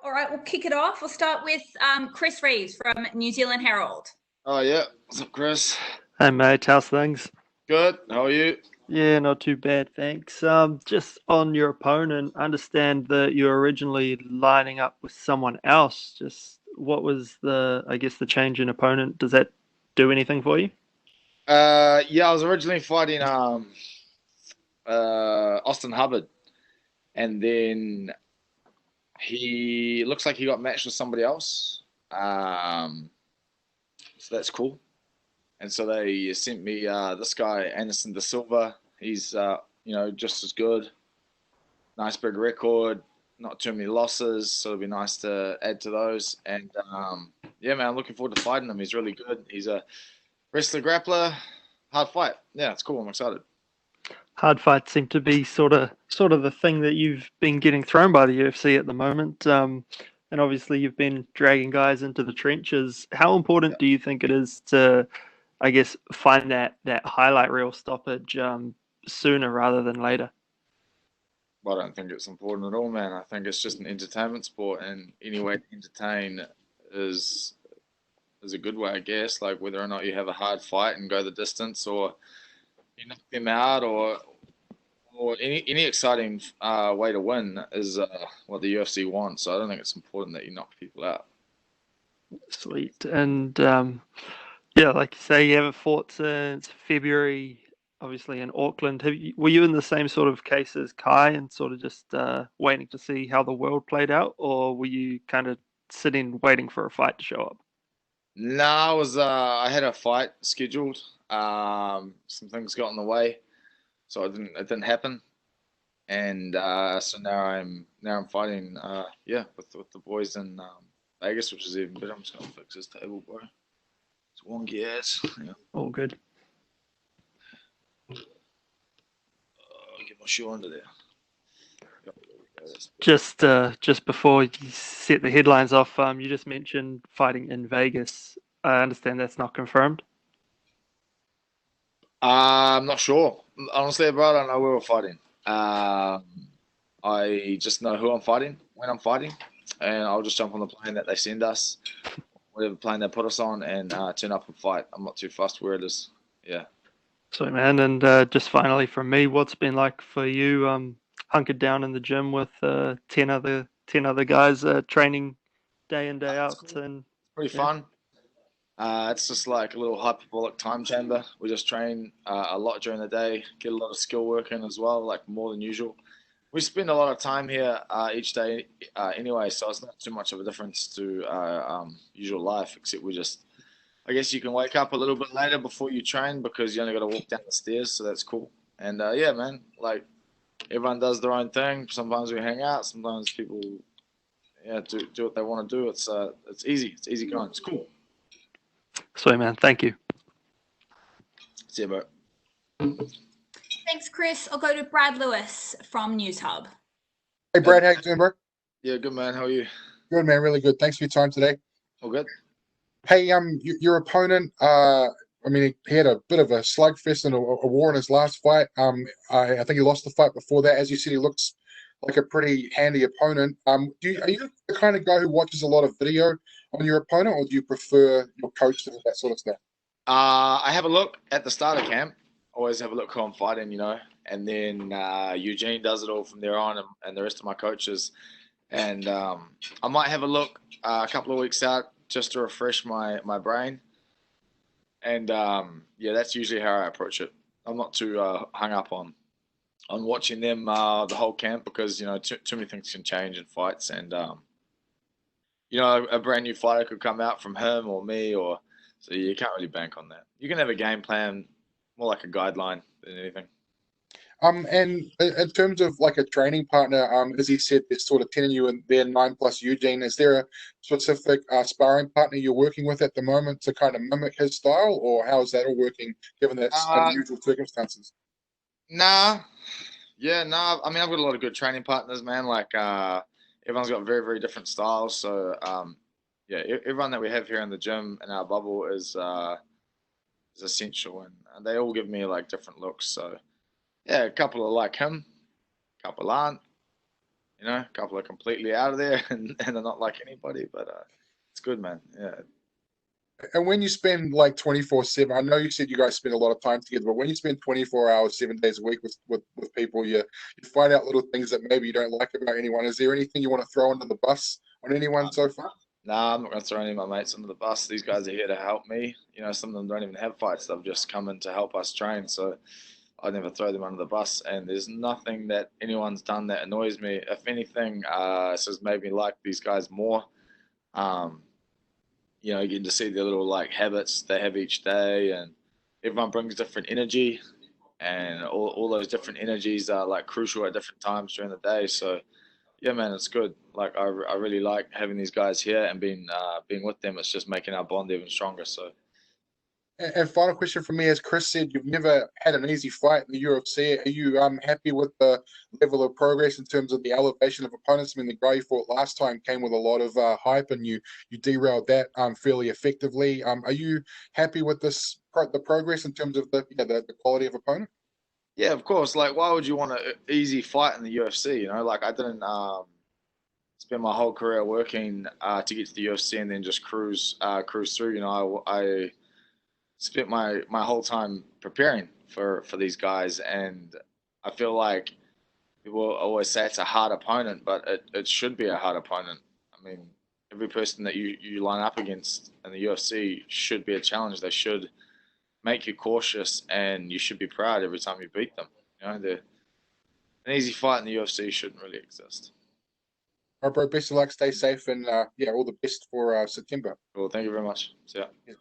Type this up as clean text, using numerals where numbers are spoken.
All right, we'll kick it off. We'll start with Chris Reeves from New Zealand Herald. Oh yeah, what's up, Chris? Hey mate, how's things? Good. How are you? Yeah, not too bad, thanks. Just on your opponent, I understand that you were originally lining up with someone else. Just what was I guess, the change in opponent? Does that do anything for you? Yeah, I was originally fighting Austin Hubbard, and then he looks like he got matched with somebody else. So that's cool. And so they sent me this guy Anderson Da Silva. He's just as good. Nice big record, not too many losses, so it'll be nice to add to those. And yeah, man, I'm looking forward to fighting him. He's really good. He's a wrestler grappler, hard fight. Yeah, it's cool. I'm excited. Hard fights seem to be sort of the thing that you've been getting thrown by the UFC at the moment. And obviously you've been dragging guys into the trenches. How important Yeah. do you think it is to, I guess, find that highlight reel stoppage sooner rather than later? I don't think it's important at all, man. I think it's just an entertainment sport, and any way to entertain is is a good way, I guess. Like whether or not you have a hard fight and go the distance, or you knock them out, or any exciting way to win is what the UFC wants. So I don't think it's important that you knock people out. Sweet. And yeah, like you say, you haven't fought since February, obviously in Auckland. Were you in the same sort of case as Kai and sort of just waiting to see how the world played out, or were you kind of sitting waiting for a fight to show up? No, I had a fight scheduled. Some things got in the way, so it didn't happen. And so now I'm fighting yeah, with the boys in Vegas, which is even better. I'm just gonna fix this table, bro. It's wonky ass. Yeah. All good. Get my shoe under there. Yep, Just before you set the headlines off, you just mentioned fighting in Vegas. I understand that's not confirmed. I'm not sure. Honestly, bro, I don't know where we're fighting. Um, I just know who I'm fighting, when I'm fighting, and I'll just jump on the plane that they send us, whatever plane they put us on, and turn up and fight. I'm not too fussed where it is. Yeah. Sweet man, and just finally from me, what's it been like for you, hunkered down in the gym with 10 other guys training day in day It's out, cool. and Pretty yeah, fun. It's just like a little hyperbolic time chamber. We just train a lot during the day, get a lot of skill work in as well, like more than usual. We spend a lot of time here each day anyway, so it's not too much of a difference to usual life, except we just, I guess you can wake up a little bit later before you train because you only got to walk down the stairs, so that's cool. And yeah, man, like everyone does their own thing. Sometimes we hang out, sometimes people yeah do what they want to do. It's easy, it's easy going, it's cool. sweet man, thank you. See you, bro. Thanks, Chris. I'll go to Brad Lewis from News Hub. Hey Brad, how you doing, bro? Yeah, good man. How are you? Good man, really good. Thanks for your time today. All good. Hey, your opponent, I mean, he had a bit of a slugfest and a war in his last fight. I think he lost the fight before that. As you said, he looks like a pretty handy opponent. Are you the kind of guy who watches a lot of video on your opponent, or do you prefer your coach and that sort of stuff? I have a look at the start of camp. Always have a look who I'm fighting, and then Eugene does it all from there on, and the rest of my coaches. And I might have a look a couple of weeks out just to refresh my brain. And yeah, that's usually how I approach it. I'm not too hung up on watching them the whole camp because too many things can change in fights, and a brand new fighter could come out from him or me, or so you can't really bank on that. You can have a game plan, more like a guideline than anything. And in terms of like a training partner, as he said, there's sort of 10 of you and there 9 plus Eugene. Is there a specific sparring partner you're working with at the moment to kind of mimic his style, or how is that all working given that's Uh, unusual circumstances? nah, yeah, nah. I mean, I've got a lot of good training partners, man. Like everyone's got very, very different styles. So yeah, everyone that we have here in the gym in our bubble is essential, and they all give me like different looks. So yeah, a couple are like him, a couple aren't. you know, a couple are completely out of there and they're not like anybody, but it's good, man. Yeah. And when you spend like 24/7, I know you said you guys spend a lot of time together, but when you spend 24 hours, 7 days a week with people, you find out little things that maybe you don't like about anyone. Is there anything you want to throw under the bus on anyone so far? Nah, I'm not going to throw any of my mates under the bus. These guys are here to help me. You know, some of them don't even have fights. They've just come in to help us train. So I never throw them under the bus. And there's nothing that anyone's done that annoys me. If anything, it's just made me like these guys more. You know, getting to see the little like habits they have each day, and everyone brings different energy, and all those different energies are like crucial at different times during the day. So yeah, man, it's good. Like I really like having these guys here and being with them. It's just making our bond even stronger. So And final question for me, as Chris said, you've never had an easy fight in the UFC. Are you happy with the level of progress in terms of the elevation of opponents? I mean, the guy you fought last time came with a lot of hype, and you derailed that fairly effectively. Are you happy with the progress in terms of the quality of opponent? yeah, of course. Like, why would you want an easy fight in the UFC? You know, like I didn't spend my whole career working to get to the UFC and then just cruise through. You know, I spent my whole time preparing for these guys, and I feel like people always say it's a hard opponent, but it should be a hard opponent. I mean, every person that you line up against in the UFC should be a challenge. They should make you cautious, and you should be proud every time you beat them. You know, an easy fight in the UFC shouldn't really exist. All right, bro. Best of luck. Stay safe, and all the best for September. Well, thank you very much. See ya. Yeah.